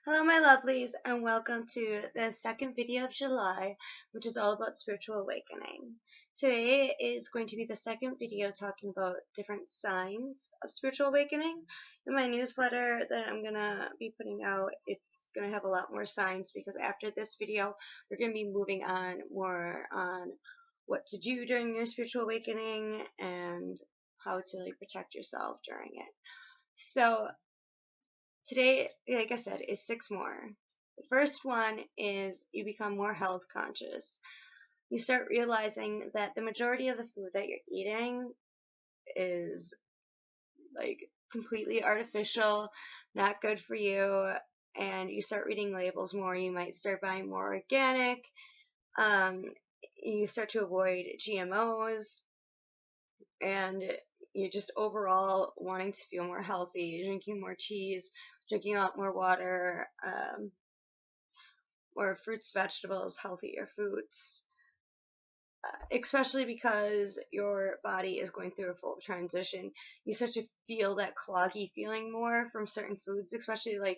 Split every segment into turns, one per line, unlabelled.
Hello my lovelies and welcome to the second video of July, which is all about spiritual awakening. Today is going to be the second video talking about different signs of spiritual awakening. In my newsletter that I'm going to be putting out, it's going to have a lot more signs because after this video we're going to be moving on more on what to do during your spiritual awakening and how to protect yourself during it. So today, like I said, is 6 more. The first one is you become more health conscious. You start realizing that the majority of the food that you're eating is completely artificial, not good for you, and you start reading labels more. You might start buying more organic. You start to avoid GMOs, and you're just overall wanting to feel more healthy, drinking more teas, drinking a lot more water, more fruits, vegetables, healthier foods, especially because your body is going through a full transition. You start to feel that cloggy feeling more from certain foods, especially like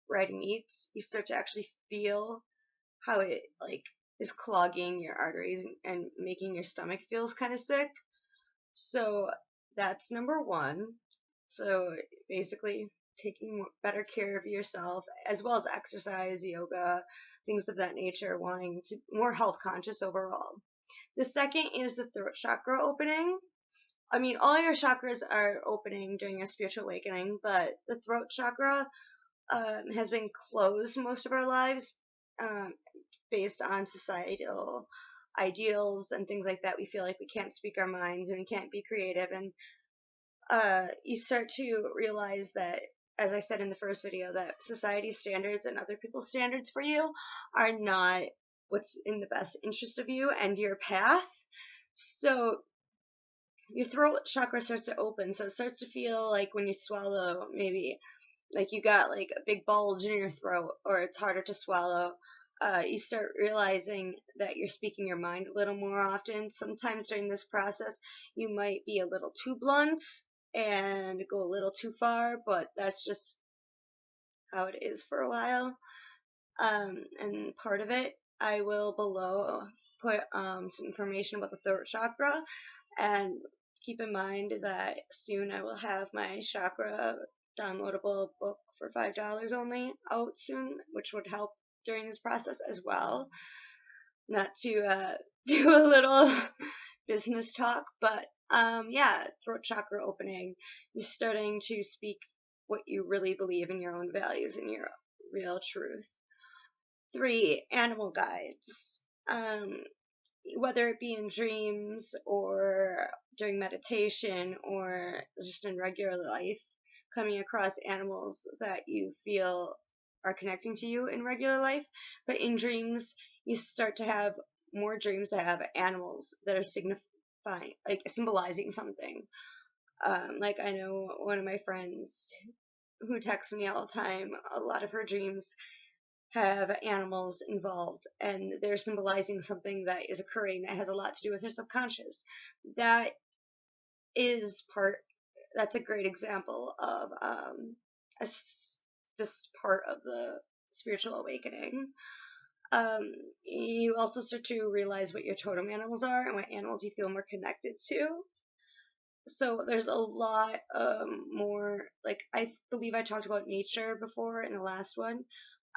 red meats. You start to actually feel how it is clogging your arteries and making your stomach feels kind of sick. So that's number one. So basically taking better care of yourself as well as exercise, yoga, things of that nature, wanting to more health conscious overall. The second is the throat chakra opening. I mean, all your chakras are opening during your spiritual awakening, but the throat chakra has been closed most of our lives um, based on societal ideals and things like that. We feel like we can't speak our minds and we can't be creative, and you start to realize that, as I said in the first video, that society's standards and other people's standards for you are not what's in the best interest of you and your path. So your throat chakra starts to open, so it starts to feel like when you swallow, maybe like you got like a big bulge in your throat, or it's harder to swallow. You start realizing that you're speaking your mind a little more often. Sometimes during this process, you might be a little too blunt and go a little too far, but that's just how it is for a while. And part of it, I will below put some information about the throat chakra, and keep in mind that soon I will have my chakra downloadable book for $5 only out soon, which would help during this process as well. Not to do a little business talk, but yeah, throat chakra opening. You're starting to speak what you really believe in, your own values and your real truth. 3, animal guides. Whether it be in dreams or during meditation or just in regular life, coming across animals that you feel are connecting to you in regular life. But in dreams, you start to have more dreams that have animals that are signifying, symbolizing something. Like I know one of my friends who texts me all the time, a lot of her dreams have animals involved, and they're symbolizing something that is occurring that has a lot to do with her subconscious. That is that's a great example of this part of the spiritual awakening. You also start to realize what your totem animals are and what animals you feel more connected to. So there's a lot more, I believe I talked about nature before in the last one.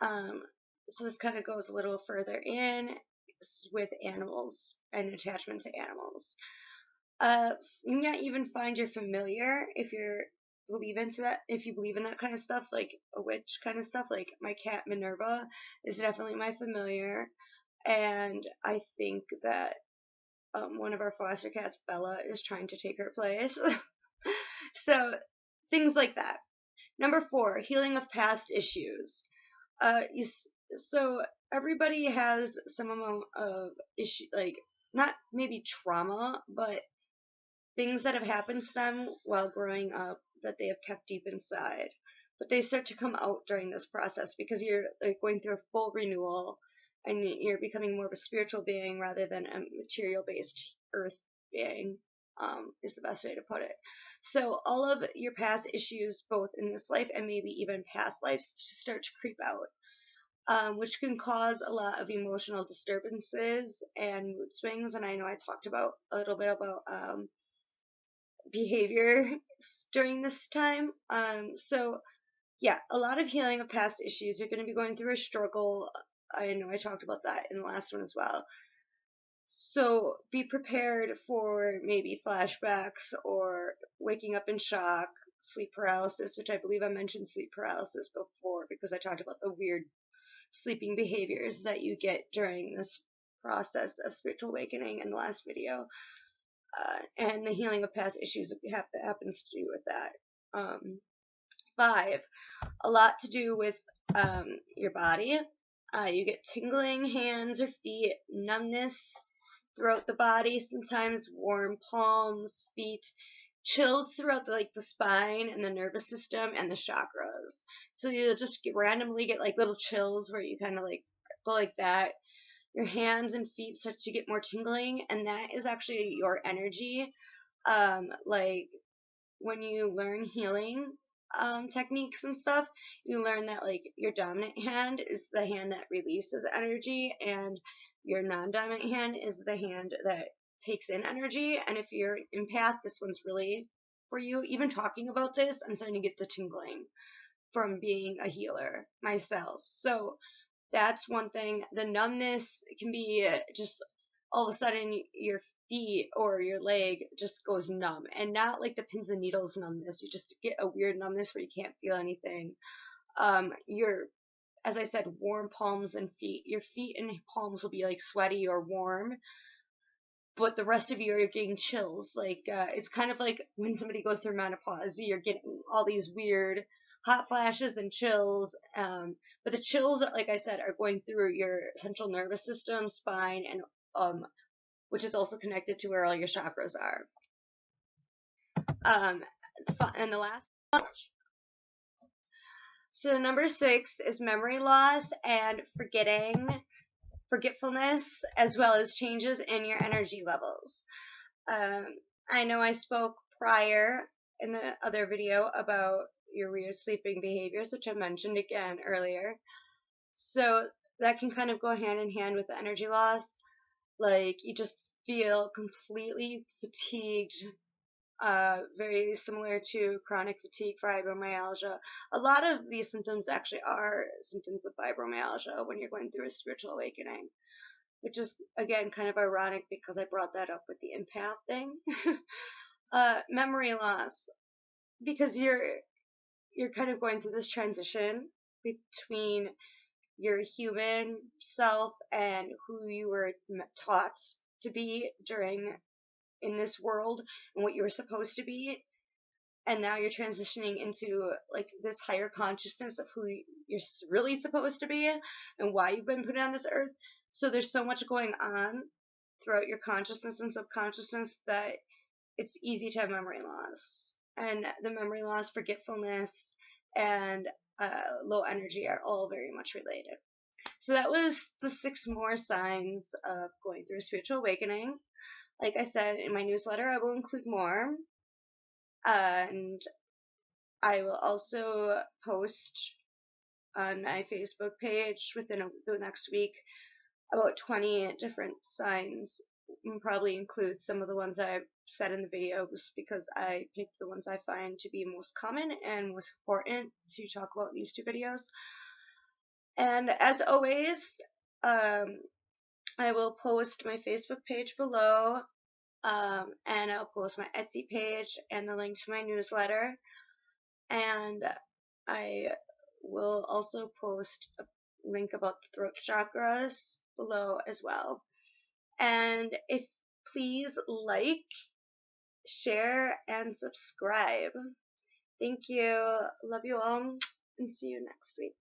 So this kind of goes a little further in with animals and attachment to animals. You might even find your familiar if you believe in that kind of stuff, like a witch kind of stuff. Like my cat Minerva is definitely my familiar, and I think that one of our foster cats, Bella, is trying to take her place. So things like that. Number 4, healing of past issues. So everybody has some amount of issue, not maybe trauma, but things that have happened to them while growing up that they have kept deep inside. But they start to come out during this process because you're going through a full renewal, and you're becoming more of a spiritual being rather than a material-based earth being. is the best way to put it. So all of your past issues, both in this life and maybe even past lives, start to creep out, which can cause a lot of emotional disturbances and mood swings. And I know I talked about a little bit about behavior during this time. So yeah, a lot of healing of past issues. You're going to be going through a struggle. I know I talked about that in the last one as well. So be prepared for maybe flashbacks or waking up in shock, sleep paralysis, which I believe I mentioned sleep paralysis before because I talked about the weird sleeping behaviors that you get during this process of spiritual awakening in the last video, and the healing of past issues that happens to do with that. 5, a lot to do with your body. You get tingling hands or feet, numbness throughout the body, sometimes warm palms, feet, chills throughout the spine and the nervous system and the chakras. So you'll just randomly get like little chills where you kind of like go like that. Your hands and feet start to get more tingling, and that is actually your energy. Like when you learn healing techniques and stuff, you learn that like your dominant hand is the hand that releases energy, and your non-dominant hand is the hand that takes in energy. And if you're an empath, this one's really for you. Even talking about this, I'm starting to get the tingling from being a healer myself. So that's one thing. The numbness can be just all of a sudden your feet or your leg just goes numb, and not like the pins and needles numbness. You just get a weird numbness where you can't feel anything. Your, as I said, warm palms and feet. Your feet and palms will be like sweaty or warm, but the rest of you are getting chills. Like it's kind of like when somebody goes through menopause, you're getting all these weird hot flashes and chills. But the chills, like I said, are going through your central nervous system, spine, and which is also connected to where all your chakras are. And the last one. So number 6 is memory loss and forgetfulness, as well as changes in your energy levels. I know I spoke prior in the other video about your weird sleeping behaviors, which I mentioned again earlier. So that can kind of go hand in hand with the energy loss. Like you just feel completely fatigued, very similar to chronic fatigue, fibromyalgia. A lot of these symptoms actually are symptoms of fibromyalgia when you're going through a spiritual awakening, which is again kind of ironic because I brought that up with the empath thing. Memory loss, because you're kind of going through this transition between your human self and who you were taught to be during in this world and what you were supposed to be, and now you're transitioning into like this higher consciousness of who you're really supposed to be and why you've been put on this earth. So there's so much going on throughout your consciousness and subconsciousness that it's easy to have memory loss. And the memory loss, forgetfulness, and low energy are all very much related. So that was the 6 more signs of going through a spiritual awakening. Like I said in my newsletter, I will include more. And I will also post on my Facebook page within the next week about 20 different signs, and probably include some of the ones I said in the videos because I picked the ones I find to be most common and most important to talk about in these 2 videos. And as always, I will post my Facebook page below, and I'll post my Etsy page and the link to my newsletter. And I will also post a link about the throat chakras below as well. And if please like, share, and subscribe. Thank you. Love you all, and see you next week.